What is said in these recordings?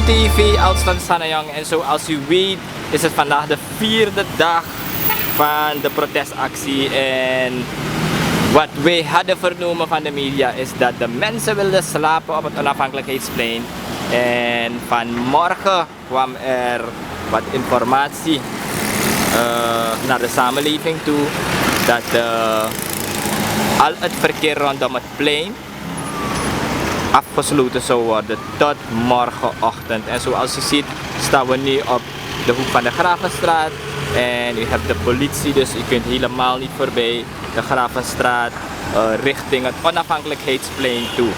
Kulturu TV, Alstan Sanayang. En zoals u weet is het vandaag de 4e dag van de protestactie. En wat wij hadden vernomen van de media is dat de mensen wilden slapen op het onafhankelijkheidsplein. En vanmorgen kwam er wat informatie naar de samenleving toe dat al het verkeer rondom het plein afgesloten zou worden tot morgenochtend. En zoals u ziet staan we nu op de hoek van de Gravenstraat en u hebt de politie, dus u kunt helemaal niet voorbij de Gravenstraat richting het onafhankelijkheidsplein toe.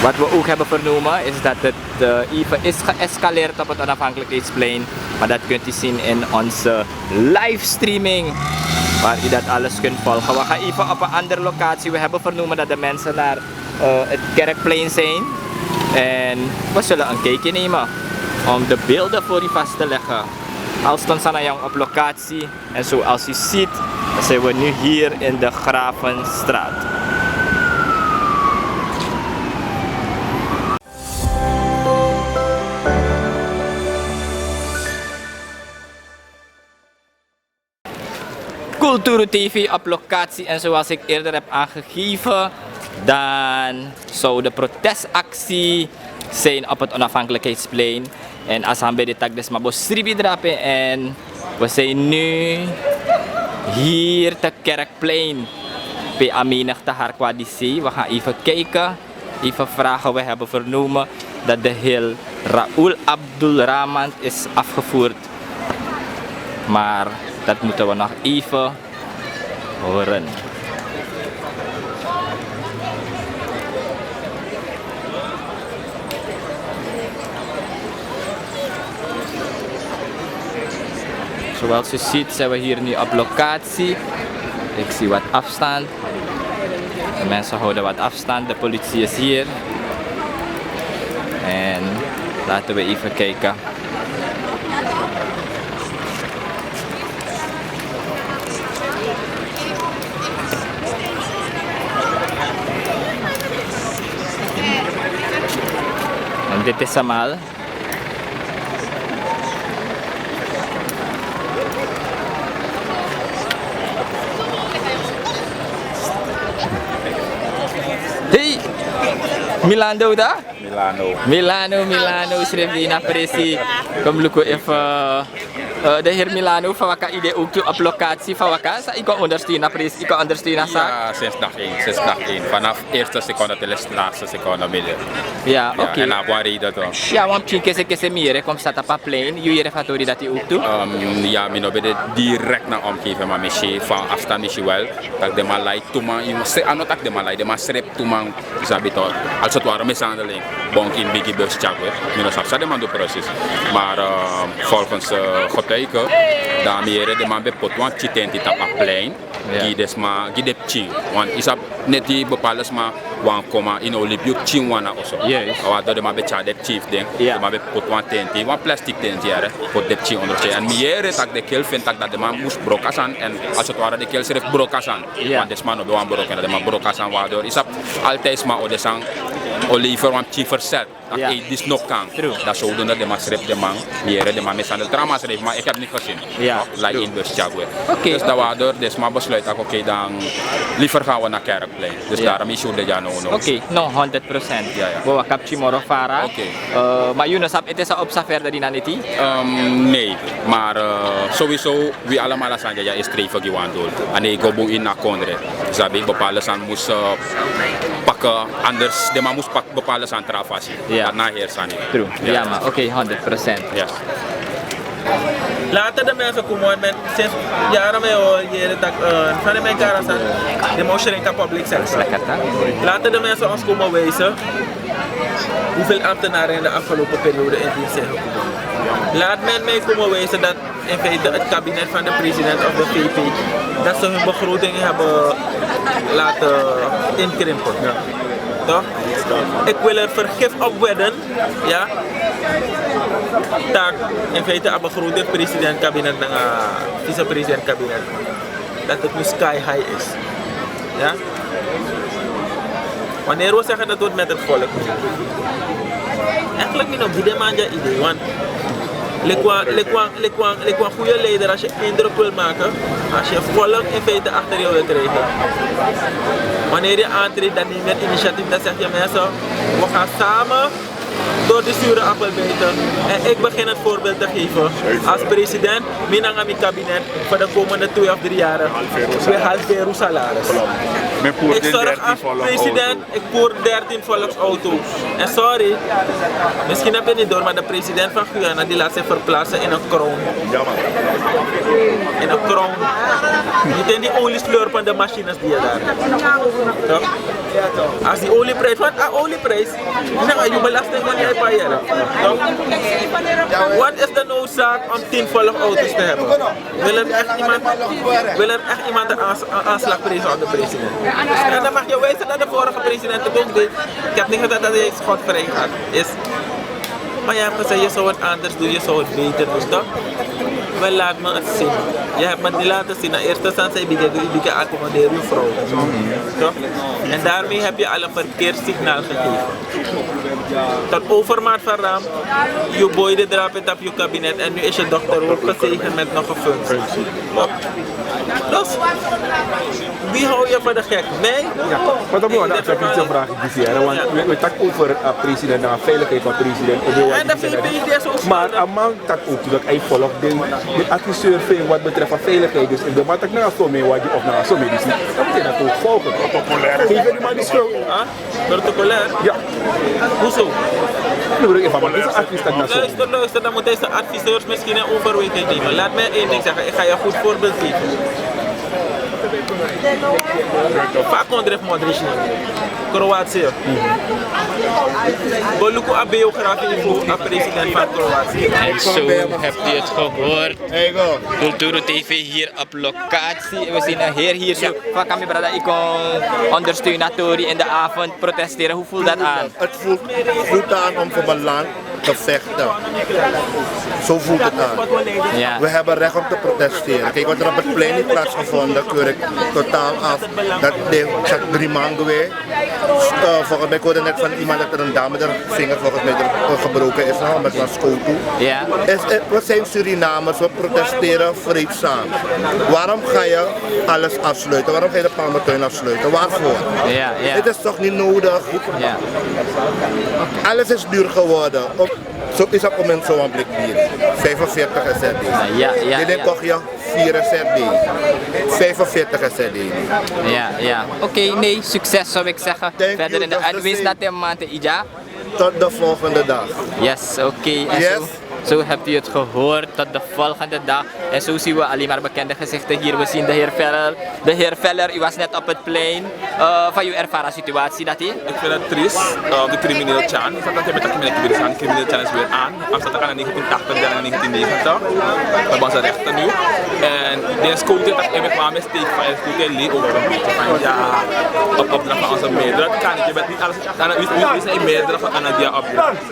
Wat we ook hebben vernomen is dat het even is geëscaleerd op het onafhankelijkheidsplein, maar dat kunt u zien in onze livestreaming waar u dat alles kunt volgen. We gaan even op een andere locatie. We hebben vernomen dat de mensen naar het Kerkplein zijn en we zullen een kijkje nemen om de beelden voor u vast te leggen. Alstan Sanayang op locatie en zoals u ziet zijn we nu hier in de Gravenstraat. Kulturu TV op locatie en zoals ik eerder heb aangegeven, dan zou de protestactie zijn op het onafhankelijkheidsplein. En asambe de tak desmabo Sribi drape en we zijn nu hier te Kerkplein. Bij Aminig te Harkwadisi. We gaan even kijken, even vragen. We hebben vernomen dat de heer Raoul Abdul Rahman is afgevoerd. Maar dat moeten we nog even horen. Zoals u ziet zijn we hier nu op locatie. Ik zie wat afstand. De mensen houden wat afstand. De politie is hier. En laten we even kijken. En dit is allemaal. Hey, Milano da? Milano, schreef die naar Presi. Kom lukken even. De heer Milano, van welke idee ook op locatie van welke? Ik kan ondersteunen naar Presi, ik kan ondersteunen naar zaak. Ja, sinds dag 1. Vanaf eerste seconde tot de laatste seconde midden. Ja, oké. En dan waar dat dan? Ja, want misschien kese meer, kom staat op een plein. Jullie refactorie dat hij ook doet? Ja, mijn obede direct naar omgeven, maar misschien van afstand is wel. Dat de malai toeman, dat de malai, de masrep toeman, zabito. Als het ware mishandeling. Bonk in biggie bus chakwe. Minus afzade man doet precies. Maar volgens getuigen, dan meer de man bij potwan chiten die tap plein. Die desma, die de ching. Want is dat net die bepaalde maar wan koma in Olympië ching wana also. Yes. Wat de man bij chade chief ding. De man bij potwan tenti, wan plastic tenti jaren. Voor de ching onder zich. En meer tak de keel vindt dat de man moest brokasan en als het ware de keel schreef brokasan. Want desma no wan broken, de man brokasan waardoor is dat altijd maar odesang Oliver want chief verzet. Dat is nog kan. Dat zodoende de man schreef de man, meer de man mishandel trauma schreef, maar ik heb niet gezien. Ja. Like in bus chagwe. Dus dat waardoor desma besluit dat oké, dan liever gaan we naar Kerkplein. Dus daarom is het de jano. Oké, no 100%. Ja. Bawa kapchi moro fara. Oké. Maar jullie sap het is op verder die naniti? Nee, maar sowieso we allemaal zijn ja is streven gewandeld. En ik go in naar Conre. Zabi bepaalde zijn moest pakken anders, de man moest pakken bepaalde zijn travasie. Ja. Na hier zijn. True. Ja, maar oké, 100%. Ja. Later de mensen komen met sinds jaren mee hoor je dat van de mensen aan demonstreren in public sector. Laten de mensen ons komen wijzen hoeveel ambtenaren in de afgelopen periode in dienst zijn gekomen. Laat men mij komen wijzen dat in feite het kabinet van de president of de VP dat ze hun begrotingen hebben laten inkrimpen. Ja. Toch? Ik wil er vergif op wedden, ja, dat in feite een begroting president kabinet en vice-president kabinet dat het nu sky high is. Ja? Wanneer we zeggen dat we het met het volk, echt eigenlijk niet op die demanja idee, want lekwa goede leider als je indruk wil maken, als je volk in feite achter je wil krijgen. Wanneer je aantreedt, dan neem je het initiatief, dan zeg je mensen, we gaan samen door de zure appel bijten. En ik begin het voorbeeld te geven. Als president, minang aan mijn kabinet voor de komende 2 of 3 jaar. We halveren salaris. Ik zorg als president, ik voer 13 volksauto's. En sorry, misschien heb je het niet door, maar de president van Guyana die laat zich verplaatsen in een kroon. In een kroon. Niet in die olieslurpende machines die je daar hebt. Als die olieprijs, want olieprijs, je belasting van jij payeren. Wat is de noodzaak om 10 volgauto's te hebben? Wil er echt iemand een aanslagprijs op de president? En dan mag je wijzen dat de vorige president het ook deed. Ik heb niet gezegd dat hij schotvrij is. Maar je hebt gezegd, je zou het anders doen, je zou het beter doen, toch? Wel, laat me het zien. Je hebt me niet laten zien. In eerste instantie heb je accommoderen je vrouw. Toch? En daarmee heb je al een verkeerd signaal gegeven. Tot overmaat van raam, je boyde drap het op je kabinet en nu is je dochter ook gezegend met nog een functie. Dus, wie hou je voor de gek? Mij? Ja, maar dan moet je een vraag discussiëren, want we tak over president en veiligheid van president. En de VPD is ook. Maar een man tak ook dat hij volgt de adviseur vindt wat betreft veiligheid. Dus in de man tak naar zo mee wat je of naar zo mee dus dan moet je dat ook volgen. Geef je die man die schuld? Protocolair? Ja. Hoezo? Nu wil ik even, maar dit is advies dat naar zo. Luister, dan moet deze adviseurs misschien een overweging nemen. Laat mij één ding zeggen, ik ga je een goed voorbeeld geven. Vaak onderdrijf Modric Kroatië. Boluku a biografie voor de president van Kroatië. En zo hebt u het gehoord. Cultuur TV hier op locatie. We zien een heer hier zo van Kamibrada. Ik kon ondersteunatori in de avond protesteren. Hoe voelt dat aan? Het voelt aan om voor mijn land te vechten. Zo voelt het aan. Ja. We hebben recht om te protesteren. Kijk, wat er op het plein heeft plaatsgevonden, keur ik totaal af. Dat zat 3 maanden weer. Volgens mij hoorde net van iemand dat er een dame haar vinger volgens mij gebroken is, met een schotel. Ja. We zijn Surinamers, we protesteren vreedzaam. Waarom ga je alles afsluiten? Waarom ga je de Palmertuin afsluiten? Waarvoor? Ja, ja. Dit is toch niet nodig? Ja. Alles is duur geworden. Zo is dat om in zo'n blik bier. 45 SRD. Ja. Dit kocht je 4 SRD. 45 SRD. Ja. Oké, nee, succes zou ik zeggen. Verder in de advies naar de maand, Ija. Tot de volgende dag. Yes, oké. En Yes. Zo hebt u het gehoord tot de volgende dag. En zo zien we alleen maar bekende gezichten hier. We zien de heer Veller. De heer Veller, u was net op het plein. Van uw ervaren situatie dat hier? Ik vind het triest. De criminele Chan. Ik zat dat met de criminele Chan is weer aan. Afzet aan 1980 en 1990. Dat was de rechter nu. En de school dat ik met mijn steek van het school leek over een beetje van ja, op opdracht van onze meerderheid. Kan niet, je bent niet alles. Wie zijn meerderheid van Anadia opdracht?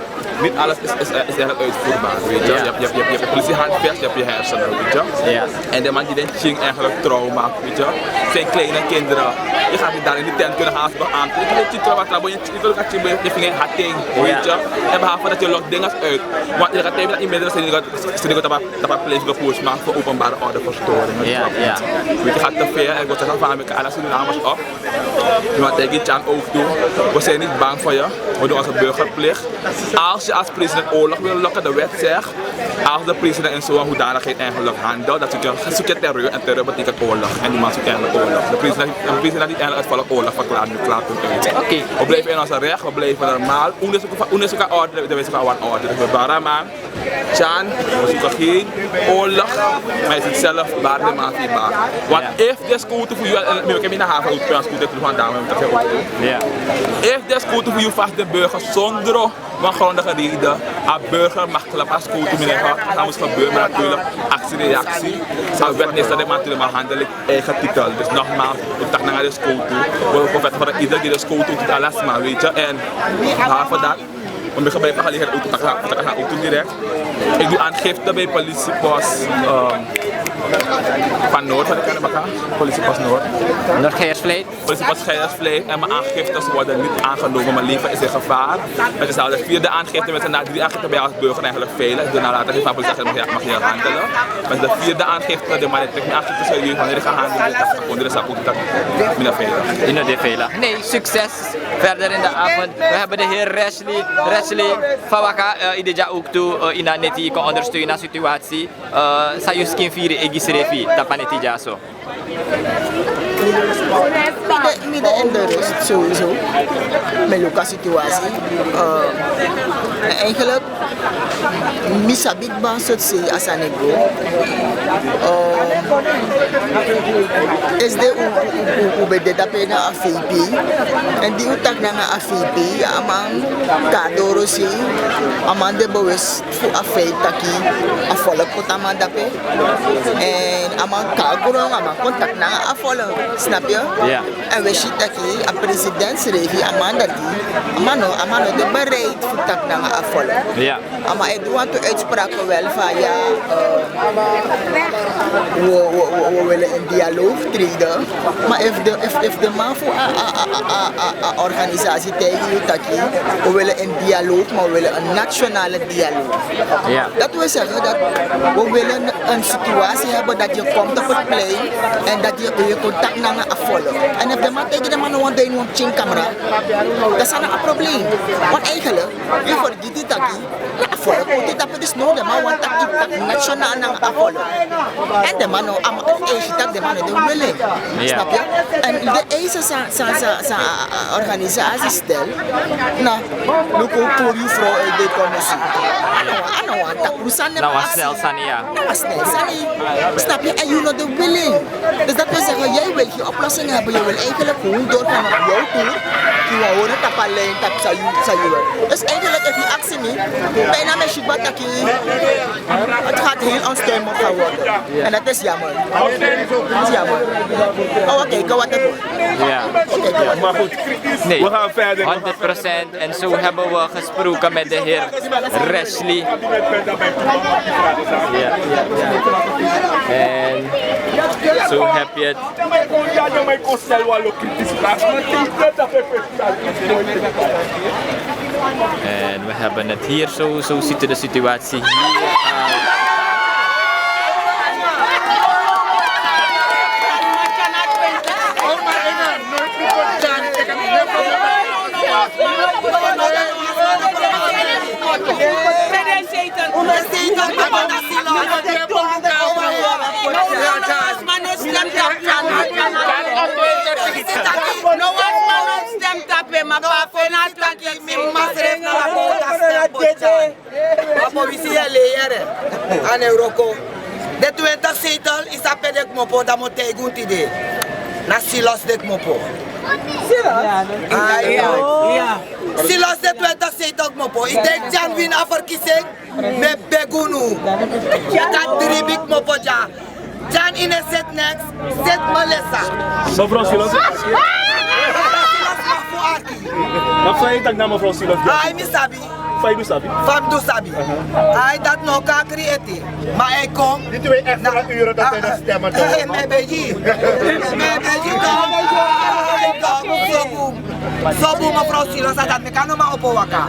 Niet alles is eigenlijk uitvoerbaar, weet je. Je hebt je politiehandvest, je hebt je hersenen, weet je. Ja. En de man die denkt, ging eigenlijk trauma, weet je. Het zijn kleine kinderen. Je gaat niet daar in die tent kunnen gaan nog aan. Je weet je trauma, je vindt een hatting, weet je. En behalve dat je lokt dingen uit. Want je gaat even dat inmiddels zijn dat blijft de koers maken voor openbare ordeverstoring. Ja. Weet je, gaat te ver en ik word zeggen van alle Surinamers op. Want tegen die Chan ook doen. We zijn niet bang voor je. We doen onze burgerplicht. Als je als president oorlog wil lokken, de wet zegt, als de president in zo'n hoedanigheid eigenlijk handelt, dat zoek je terreur en terreur betekent oorlog. En die man zoekt eigenlijk oorlog. De president die eigenlijk uitvallen oorlog verklaart, nu klaart het uit. Oké. We blijven in onze recht, we blijven normaal. Onderzoeken orde, de wijze van een orde. Dus we baraman, Chan, we zoeken geen oorlog, maar je ziet zelf waar de man die baat. Want if this scooter voor jou, en ik heb in de haven ook een scooter van dame, if this scooter voor jou vast de burger zonder van grondige reden, een burger mag klappen scooter meneer, dat moet gebeuren, maar natuurlijk actie-reactie. Zou wet niet dat de man natuurlijk maar handelen eigen titel. Dus nogmaals, ik dacht naar de scooter, we profeten van ieder die de scooter doet alles maar, weet je. En behalve dat, om je gebruik van gelegenheid auto direct. Ik doe aangifte bij politiepost van Noord, wat ik aan elkaar. Politiepost Noord. Noord-Geiersvleet. Politiepost Geiersvleet en mijn aangiftes worden niet aangenomen. Mijn leven is in gevaar. Het is nou de 4e aangifte. Met na 3 aangiften ben je als burger eigenlijk veilig. Ik doe nou later geen van zeggen, mag je handelen. Met de 4e aangifte, de man trekt mijn aangifte serieus. Wanneer ik ga handelen, dat is onder de zak ook dat minder veilig. In de veilig. Nee, succes verder in de avond. We hebben de heer Resli Fawaka ideja ook toe in een neti kan ondersteunen de situatie. Saya skin vier egisrefi dat paneti jaso. Midden in de rust sowieso, met de situatie. Eigenlijk, misabik ban soort se asanego. Is de ubede dape na AFP en die utak na AFP amang kadoro si amang de bowes fu AFP taki afolok putaman dape en amang kagurong amang kontak na afolok, snap je? Ja. En we zien dat hier een presidentsregie amanda die amano de bereid voor tak na afolok. Ja. Maar ik doe aan de uitspraken wel van ja, we willen een dialoog treden. Maar if de man voor een organisatie tegen je dat we willen een dialoog, maar we willen een nationale dialoog. Ja. Dat wil zeggen dat we willen een situatie hebben dat je komt op het plein en dat je contact naar een afvallen. En if de man tegen de man want dat je een chin camera, dat is een probleem. Want eigenlijk, je vergeet die dat afvallen, want dat is nodig, maar want dat nationaal naar afvallen. En de man dat de man de willen, snap je? En de eisen zijn organisatie stel, nou, look hoe voor je vrouw uit de commissie. Nou, dat moet Nou was snel Sania. Snap je? En you know the willing. Dus dat wil zeggen, jij wil je oplossing hebben. Je wil eigenlijk gewoon doorgaan op jouw toer. Je wil horen dat alleen dat zou dus eigenlijk heb je actie niet. Bijna met je bataki. Het gaat heel onstuimig gaan worden. En dat is jammer. Dat is jammer. Oh, oké, wat het wordt. Ja. Maar goed, Nee, we gaan verder. 100%. En zo hebben we gesproken met de heer Resli. Ja. En zo heb je het. En we hebben het hier zo ziet de situatie hier uit. De 20 zetel is dat pedek mopo dat moet hij goed idee. Na silos dek mopo. Silos de 20 zetel mopo. Ik denk Jan win afverkiezing met Begunu. Je kan 3 big mopo ja. Jan in een zet next, zet Melissa. Mevrouw Silas? Wat zou je tak naar mevrouw Silas? Ai mi sabi. Fai sabi? Fam do sabi. Ai dat no kan creëren. Maar hij komt. Dit twee extra uren dat wij dat stemmen toch? Mijn beji. Mijn beji kom. Zo boem mevrouw Silas dat me kan maar op waka.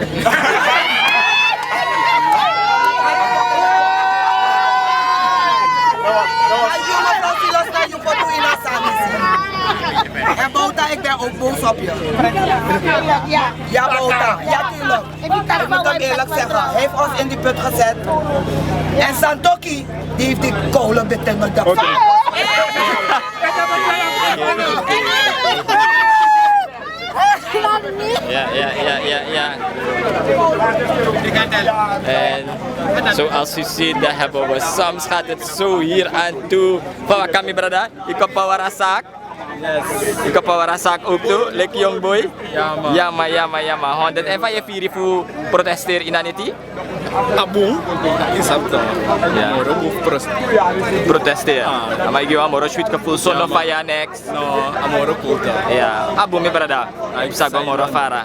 Mevrouw Silas dat je foto in haar samen. En Bouta, ik ben ook boos op je. Ja, Bouta. Ja, tuurlijk. Ik moet hem eerlijk zeggen. Hij heeft ons in die put gezet. En Santoki, die heeft die kolen betengeld. Ja. En zoals u ziet, daar hebben we soms gaat het zo hier aan toe. Van kami brada, ik heb Pawarasak. Ik heb Pawarasak ook toe, like young boy. Ja maar. 100 en van je vier voor protesteren in Aniti? Abu, insabto. Ja. Moro Protesteren. Maar ik ga moro shoot kapul sono faya next. No, amoro kulta. Ja, abu mi brada. Bisa go moro fara.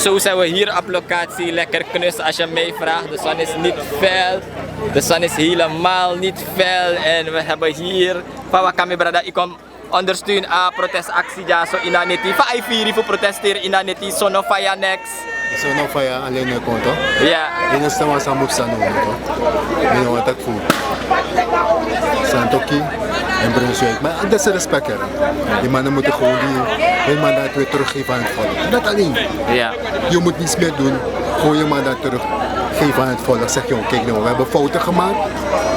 zo zijn we hier op locatie, lekker knus als je mij vraagt. De zon is niet fel, de zon is helemaal niet fel. En we hebben hier, Pawa kami brada, ik kom ondersteunen aan protestactie ja, zo in Aneti. Van Iviri voor protesteren in Aneti, Sono Faya next. Sono Faya alleen een konto. Ja. In de stem was aan moet staan nu. Nu wat ik voel. Santoki en Brunswijk. Maar dat is respect hè. Die mannen moeten gewoon hun mandaat weer teruggeven aan het volk. Dat alleen. Ja. Je moet niets meer doen. Gewoon je mandaat teruggeven aan het volk. Zeg je, kijk nou, we hebben fouten gemaakt.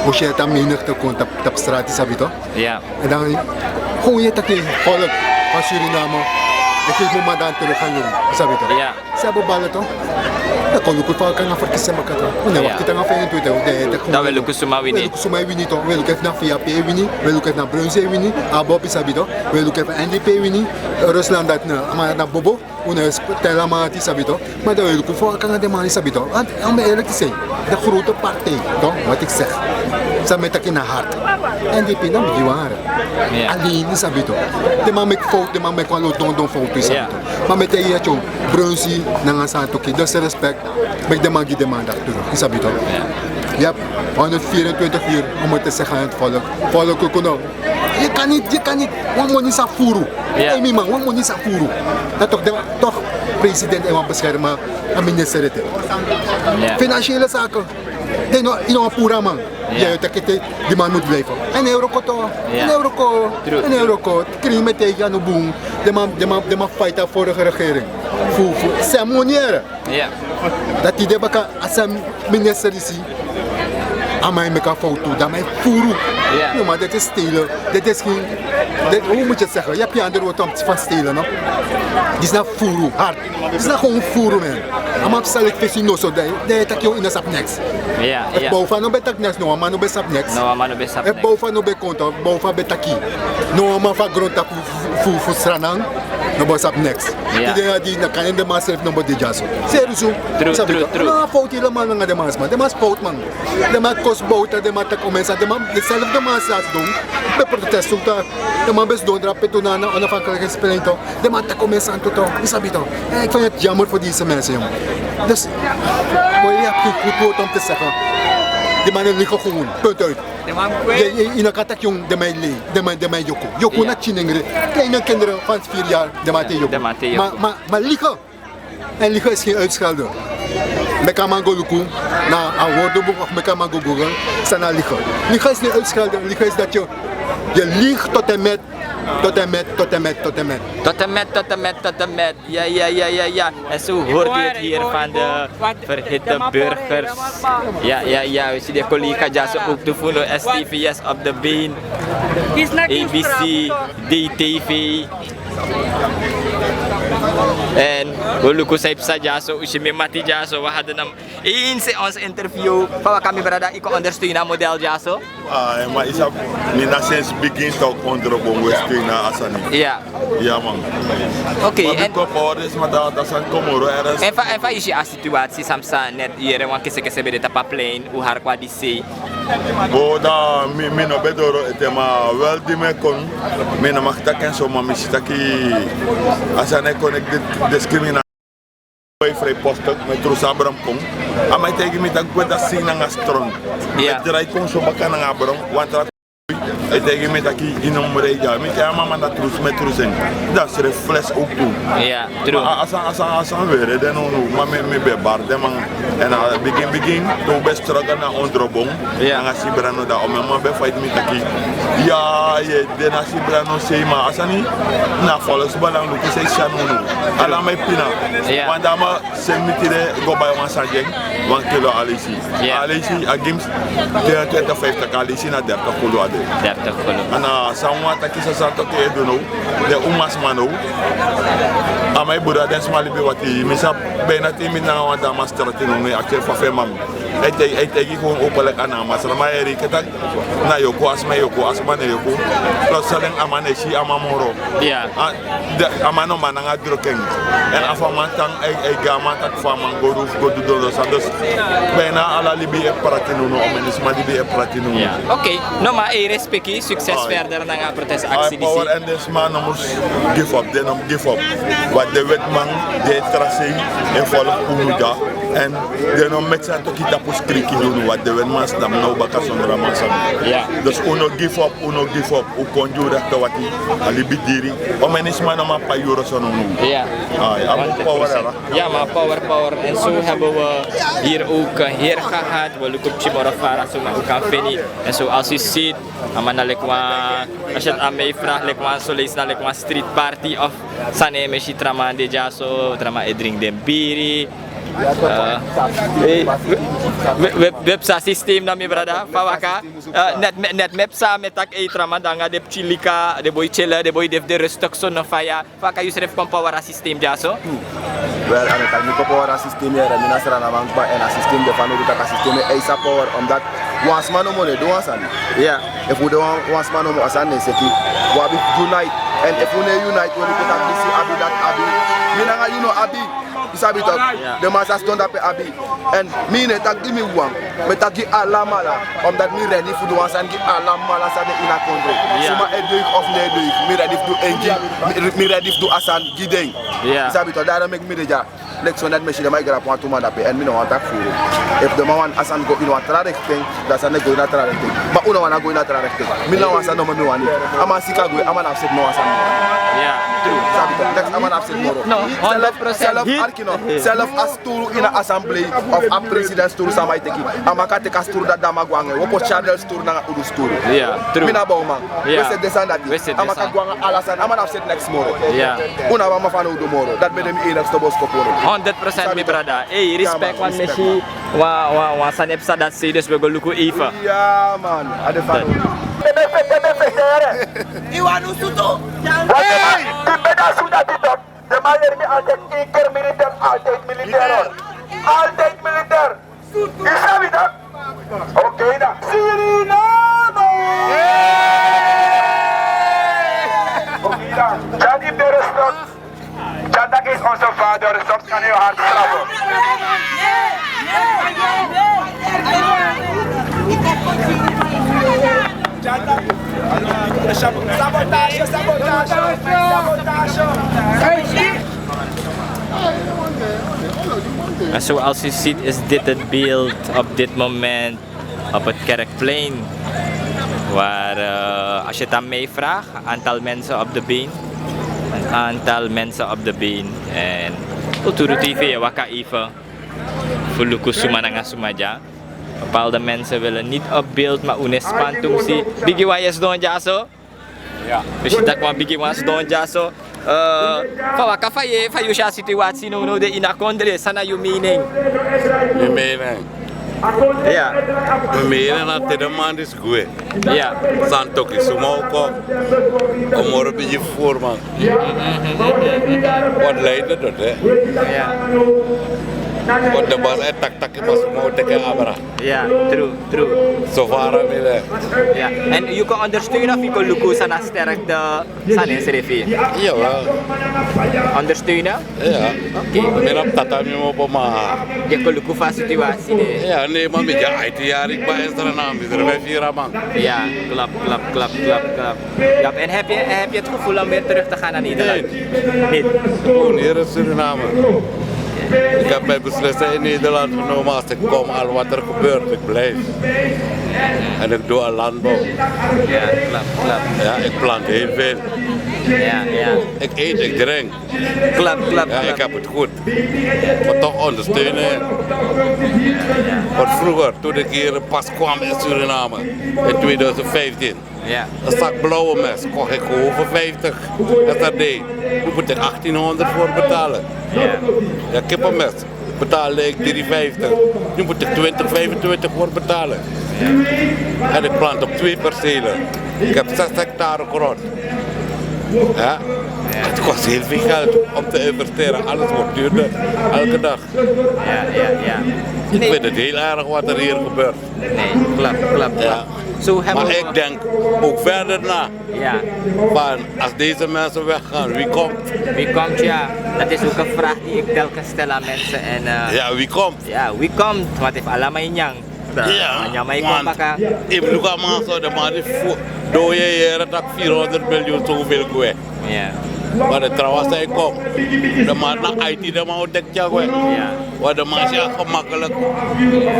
Als je het aan menigte komt op straat, is dat toch? Ja. En dan gewoon je tegen het volk van Suriname. Ik geef mijn mandaat terug aan jullie. Is dat toch? Ja. Ze hebben ballen toch? Dan kon ik ook wel gaan verkiezen met elkaar. Nee, wacht, ik ga 25. Dat wil ik zomaar winnen. Wil ik zomaar winnen toch? Wil ik even naar VAP winnen? Wil ik even naar Brunswijk winnen? Abob is dat toch? Wil ik even NDP winnen? Rusland dat naar Bobo? Una telamati sabi toch? Maar dan wil ik voor elkaar naar de man sabi toch? Want om eerlijk te zijn, de grote partij toch? Wat ik zeg. Ze met ik in haar hart. NDP dan begin waren. Alleen sabi toch? De man maakt fout, de man maakt wel don fout sabi toch? Maar met de hier joh, Brunswijk naar Santoki, dus respect. Met de man die de man daar terug, sabi toch? Je hebt 124 uur om het te zeggen aan het volk. Volk ook nog. Je kan niet. We moeten niet safuru. Nee, man, we moeten niet safuru. Dat toch president en wat beschermen en minister. Financiële zaken. In een pura man. Ja, die man moet blijven. En eurocode toch? Een eurocode. Crime tegen de boom. De man fight voor de regering. Voor zijn manieren. Dat die debakken als een minister is. Aan mij met een foto, dat mij voeren. Nee, maar dat is stelen. Dat is geen. Hoe moet je het zeggen? Je hebt je andere woord van stelen, no? Dit is not voeren, hard. Dit is not gewoon voeren, man. Maar stel ik vis in noso, dat je je in de sap next. Ja. Het boven no bet next, no man no bet sap next. Het boven no bet konto, boven bet taki. No man van grond tap voor stranang. No bet sap next. Die na kan in de maas heeft no bet de jaso. Serieus? True. No fout helemaal naar de maas man. De maas fout man. De maas kost boter, de maas te commensa, de maas dezelfde maas als doen. Bij protesten daar. De maas best doen drapen toen aan onafhankelijkheidsspelen toch. De maas te commensa tot toch. Is dat toch? Ik vind het jammer voor deze mensen jongen. Dus, maar je hebt geen goed woord om te zeggen. Die mannen liggen gewoon, punt uit. In een katak jong, de mij joko. Joko na chinengre. Kleine kinderen van 4 jaar, de mij joko. Maar liggen. En liggen is geen uitschelden. Ik kan maar go naar een woordenboek of ik kan maar go googlen. Staan liggen. Liggen is niet uitschelden. Liggen is dat je liegt tot en met. Tot en met. Ja. En zo hoort u het hier van de verhitte burgers. Ja. We zien de collega Jaso ook te voelen. STVS op de been. ABC, DTV. En we lukken saja Jaso, usime mati Jaso. We hadden hem eens in ons interview. Pawa kami brada, ik ondersteunen model Jaso. Maar is dat mina sinds begin toch onder bon steunen Asani. Ja. Ja man. Oké. En kopor is maar dat zijn komoro ergens. En van is je situatie samsa net hier want kese bij de tapaplein hoe haar kwa die see. Da mi no bedoro etema wel di me kon mi na makta ken so mami sitaki asane connect discriminatie vrij postok met Roosabram kom. Amai tegen me dat kweta sing na strong. Ja. Drai kon so bakana na abram want tegen me dat ik in een regen met ja mama dat roes. Dat is reflex ook toe. Ja, true. Als weer dan maar me be bar de man en begin to best struggle na ondrobong. Ja. Na si brano da o mama be fight me dat ja je de na si brano sei maar asani na follows balang lu sei chanu. Ala mai pina. Want dama se mitire go by one sajeng 1 kilo alisi. Alisi against 50 alisi na 30 kilo ade. Ana samwa takisa santo ke dono de umas mano amai bura den smali be wati misa be na timi na wa da master tino ne akse fa fe mam ay gewoon opelek ana masra ma eri ketak na yoko asma ne yoko plus salen amane si amamoro ja amano mananga droken en afamantang ay gama tak faman godu do sandos be na ala libi e pratino no omenis ma libi e pratino ja okay no ma e respect Meshi, succes verder na nga protestactie Power disi. en dus man moest give up, then give up. Wat de wetman de tracé in volk Punuja en de no met zijn toch kita pus kriki doen wat de wetman stam nou baka zonder massa. Ja. Dus uno give up, u konju dat wat die ali bidiri. Om en is man maar pa euro zo nu. Ja. Ja, power. Ja, maar power. En zo hebben we hier ook heer gehad. We lukken op Chimorafara, zo maar ook aan Feni. En zoals u ziet, als je het aan mij vraagt, zo lees naar een street party of Sane Meshi Trama de Jaso, Trama Edring de Biri. Websa systeem na mi brada, Fawaka. Net mepsa metak trama danga de chilika, de boy chela, de boy def de rustig zo na faya. Faka yusref kon power system Jaso. Wel, en het niet power systeem hier, en minasra na mankba en systeem de family dat systeem is power omdat once man no money do once and Ja. if we don't once man no as and seki we be unite and if we unite we put up this abi that abi minanga you know abi isabi talk the massa stand up abi and me ne tak di mi wang me tak gi alamala omdat mi ready for do once and gi alamala sa de ina country suma edoik of ne edoik mi ready to engi mi ready to asan gideng isabi talk that make me deja next one that machine my grab want to man up and me no want that food if the man asan go in one trade thing that's an go in a trade thing but uno wanna go in a trade thing me no want no me want it ama Chicago ama na upset no asan Yeah, true. sabi to next ama na upset no 100%. self as tool in a assembly of a president's tool sama iteki ama ka take as tool that dama gwange wo po channel's tool na udus tool Yeah, true. me na ba man Yeah. we said this and that We said ama this ka gwange alasan ama na upset next tomorrow Yeah. una ba mafana udo tomorrow that be dem next to boss ko 100% mi brada. Hey, respect wan Meshi. Wa sanepsa dat serious we go luku Eva. yeah man ade fan Iwanu Suto. Hey! Beda sudah tidak. Demalir mi altek iker militer, altek militer. Altek militer. Bisa tidak? Oke dah. Sirinado. Oke dah. Jadi berestot. Jadak is onze vader. Soms kan heel hard slapen. En zoals u ziet is dit het beeld op dit moment op het Kerkplein. Waar als je het aan mij vraagt, een aantal mensen op de been. Een aantal mensen op de been. En Uturu TV, waka even. Fuluku sumananga sumaja. Bepaalde mensen willen niet op beeld, maar unes pantum si. Bigi wayes don jaso. Ja. Dus je tak bigi was don jaso. Waka fayu sha situatie no de ina kondre sana you meaning. Je mening? Ja. Je mening dat de man is goed. Ja. Santok is ook om er een beetje voor man. Wat leidt het tot hè? Ja. Wat de bas tak pas mau teken abra. Ja, true. So far mile. Ja. En je kan ondersteunen of je kan lukken sana sterk de sana serefi. Ja wel. Ondersteunen? Ja. Oké. Ben op tata mi mo poma. Je kan lukken van situatie nee. Ja nee maar met ja IT jaar ik bij is er een naam is er bij 4 man. Ja, klap. Ja, en heb je het gevoel om weer terug te gaan naar Nederland? Niet. Gewoon hier in Suriname. Ik heb mijn beslissing in Nederland genomen als ik kom, al wat er gebeurt, ik blijf. En ik doe al landbouw. Ja, klap. Ja, ik plant heel veel. Ja. Ik eet, ik drink. Klap. Ja, ik heb het goed. Maar toch ondersteunen. Want vroeger, toen ik hier pas kwam in Suriname, in 2015. Ja. Een zak blauwe mes kocht ik gewoon voor 50 SRD. Nu moet ik 1800 voor betalen. Ja, kippenmes betaalde ik 350. Nu moet ik 20-25 voor betalen. En ik plant op 2 percelen. Ik heb 6 hectare grond. Ja. Het kost heel veel geld om te investeren. Alles wordt duurder, elke dag. Ja. Ik vind het heel erg wat er hier gebeurt. Nee, klap. Ja. Maar ik denk ook verder na. Ja. Van als deze mensen weggaan, wie komt? Wie komt, ja. Dat is ook een vraag die ik telkens stel aan mensen. En, ja, wie komt? Ja, wie komt? Wat heeft allemaal in yang? Ja, want ik bedoel allemaal zo, de man die Doe je hier dat 400 miljoen zoveel kwijt. Ja. Maar de trouwens hij komt. De man naar IT, de man ontdekt ja kwijt. Ja. Maar de man is ja gemakkelijk.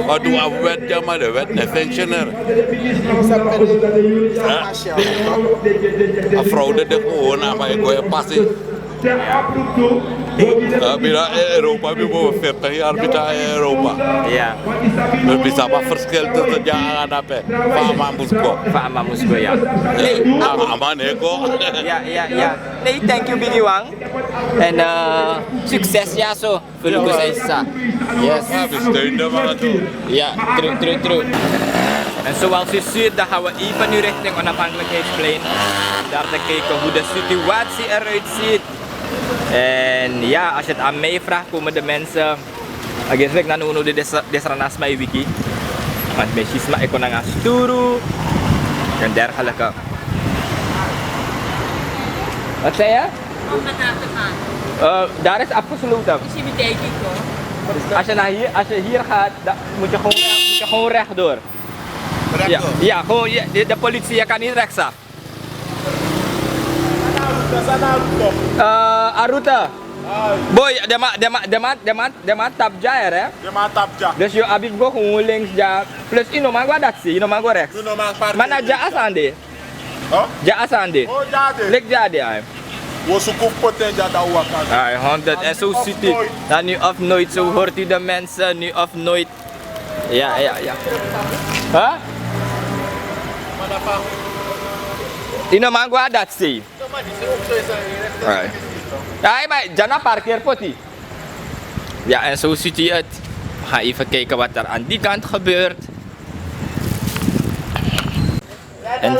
Wat doe je wet, ja maar de wet niet functioneren. Een vrouw dat de gewoon aan, maar ik wil je passen. Binnen Europa heb je boven 40 jaar in Europa. Ja. Dus bisa apa verschil tussen ja en dat Fama Musko. Fama Musko, ja. Nee, Aman Eko. Ja. Nee, thank you Biggie Wang. En succes ja zo. Voor de sa. Yes. Ja, we steunen maar toe. Ja, true. En zoals u ziet, dan gaan we even nu richting Onafhankelijkheidsplein. Daar te kijken hoe de situatie eruit ziet. En ja, als je het aan mij vraagt, komen de mensen. Eigenlijk naar nu de desranas mij wiki. Want mijn schisma ik kon naar Sturu en dergelijke. Wat zei je? Om naar daar te gaan. Daar is afgesloten. Misschien betekent hoor. Als je hier gaat, dan moet je gewoon rechtdoor. Ja, gewoon de politie, je kan niet rechtsaf. Aruta. Boy, de man tap ja hè? De man tap ja. Dus je abib go gewoon links ja. Plus je no man dat zie, je no man rechts. Maar na ja asande. Ja asande. Oh ja de. Lek ja de ai. We zoeken poten ja dat wakker. Ai 100 en zo zit hij. Dan nu of nooit, zo hoort u de mensen, nu of nooit. Ja. Huh? Je no man dat zie. Ja, maar Jana parkeer poti. Ja, en zo ziet hij het. We gaan even kijken wat er aan die kant gebeurt. En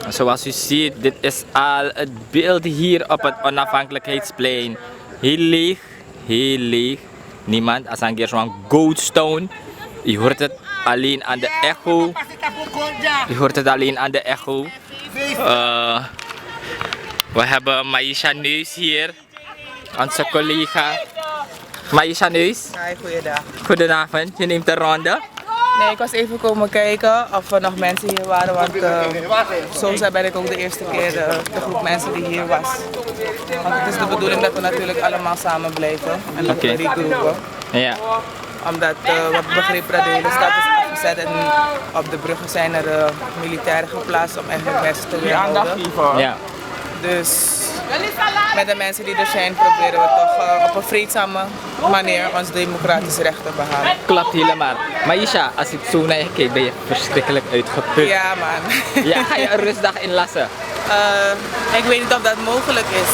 zoals u ziet, dit is al het beeld hier op het Onafhankelijkheidsplein. Heel leeg. Niemand, als een keer zo'n Goldstone. Je hoort het alleen aan de echo. We hebben Maisha Neus hier, onze collega. Maisha Neus. Hi, goeiedag. Goedenavond, je neemt een ronde. Nee, ik was even komen kijken of er nog mensen hier waren, want zo ben ik ook de eerste keer de groep mensen die hier was. Want het is de bedoeling dat we natuurlijk allemaal samen blijven en dat we regroepen. Ja. Omdat we begrepen dat de hele stad is afgezet en op de bruggen zijn er militairen geplaatst om eigenlijk mensen te weerhouden. Ja. Dus met de mensen die er zijn proberen we toch op een vreedzame manier ons democratische rechten behalen. Klopt helemaal. Maar Isha, als ik zo naar je kijk, ben je verschrikkelijk uitgeput. Ja man. Ja, ga je een rustdag inlassen? Ik weet niet of dat mogelijk is.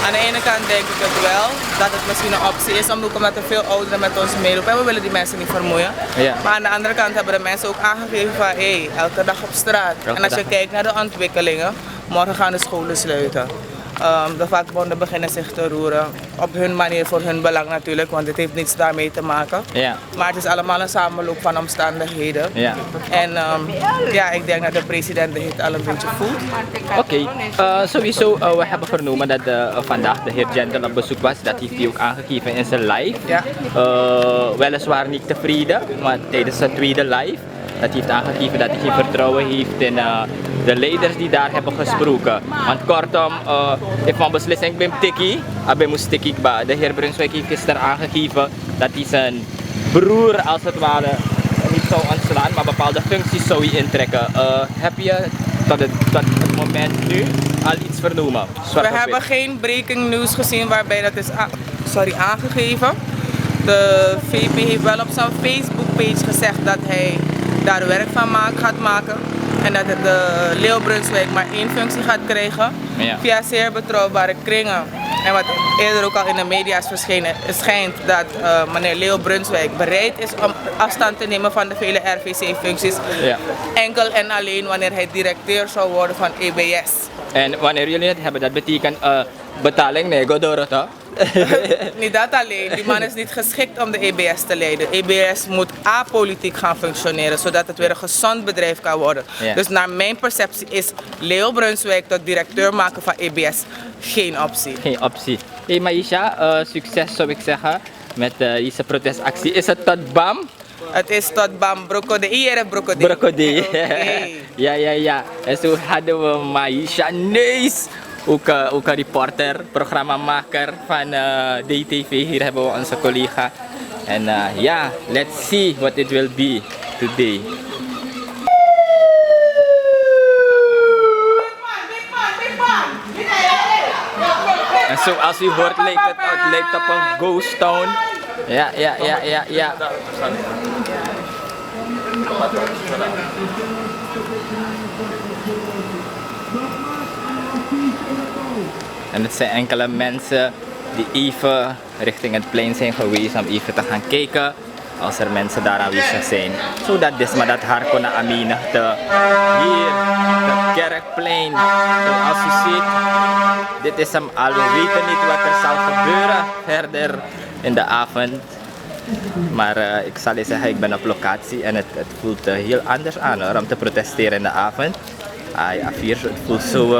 Aan de ene kant denk ik het wel, dat het misschien een optie is, omdat er veel ouderen met ons meelopen en we willen die mensen niet vermoeien. Ja. Maar aan de andere kant hebben de mensen ook aangegeven van elke dag op straat. En als je kijkt naar de ontwikkelingen, morgen gaan de scholen sluiten. De vakbonden beginnen zich te roeren, op hun manier voor hun belang natuurlijk, want dit heeft niets daarmee te maken. Ja. Maar het is allemaal een samenloop van omstandigheden. Ja. En ik denk dat de president dit al een beetje voelt. Oké, sowieso, we hebben vernomen dat vandaag de heer Gentle op bezoek was. Dat heeft hij ook aangegeven in zijn live. Ja. Weliswaar niet tevreden, maar tijdens zijn tweede live. Dat heeft aangegeven dat hij geen vertrouwen heeft in de leiders die daar hebben gesproken. Want kortom, ik van beslissing ben tikkie, moest tikkie. De heer Brunswijk heeft gisteren aangegeven dat hij zijn broer als het ware niet zou ontslaan, maar bepaalde functies zou hij intrekken. Heb je tot het moment nu al iets vernomen? We hebben geen breaking news gezien waarbij dat is aangegeven. De VP heeft wel op zijn Facebook page gezegd dat hij daar werk van gaat maken. En dat de Leo Brunswijk maar één functie gaat krijgen. Ja. Via zeer betrouwbare kringen. En wat eerder ook al in de media is verschenen, schijnt dat meneer Leo Brunswijk bereid is om afstand te nemen van de vele RVC-functies. Ja. Enkel en alleen wanneer hij directeur zou worden van EBS. En wanneer jullie het hebben, dat betekent betaling nego door het, hè? Niet dat alleen, die man is niet geschikt om de EBS te leiden. EBS moet apolitiek gaan functioneren, zodat het weer een gezond bedrijf kan worden. Ja. Dus naar mijn perceptie is Leo Brunswijk tot directeur maken van EBS geen optie. Geen optie. Hey Maisha, succes zou ik zeggen met deze protestactie. Is het tot BAM Het is tot Bam Brokode. Hier Brokode. Brokode. Ja. En zo hadden we Maisha Neus. Ook een reporter, programmamaker van DTV. Hier hebben we onze collega. En ja, let's see what it will be today. En zoals u hoort lijkt het lijkt op een ghost town. Ja. En het zijn enkele mensen die even richting het plein zijn geweest om even te gaan kijken als er mensen daar aanwezig zijn. Zodat Desma dat haar kon aminen te hier, het kerkplein. Zoals u ziet, dit is hem al. We weten niet wat er zal gebeuren verder in de avond. Maar ik zal je zeggen, ik ben op locatie en het voelt heel anders aan hoor, om te protesteren in de avond. Het voelt zo,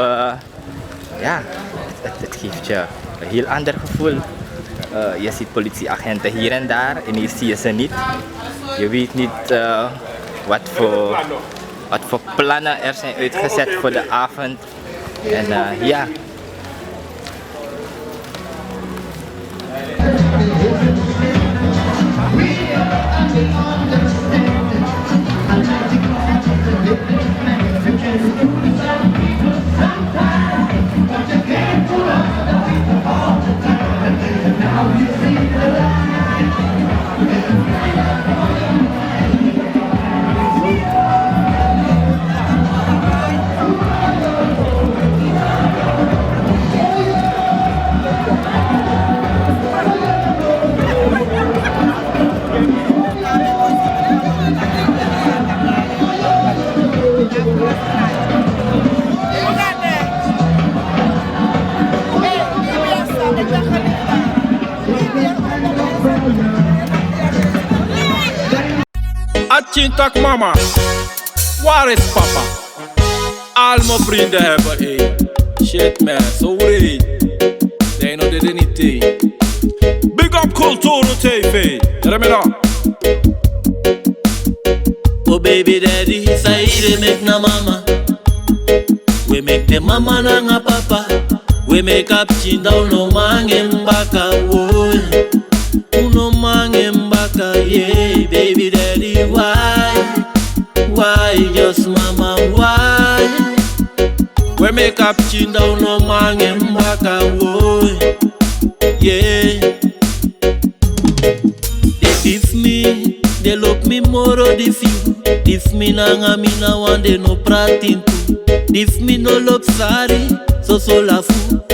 ja, het geeft je een heel ander gevoel. Je ziet politieagenten hier en daar en hier zie je ze niet. Je weet niet wat voor plannen er zijn uitgezet voor de avond. En ja. Achintak mama, waar is papa? Al mijn vrienden hebben één. Shit man, so reed. They know they didn't eat. Big up Kulturo TV. Let me know. Oh baby daddy, say they make na mama. We make the mama na papa. We make up chin down no mangem baka woy. Uno mangem baka yeah, baby daddy why? Why just mama why? We make up chin down no mangem baka woy. Yeah. They give me, they look me more of the few. If me nanga me na one they no prating too. If me no look sorry, so lafu.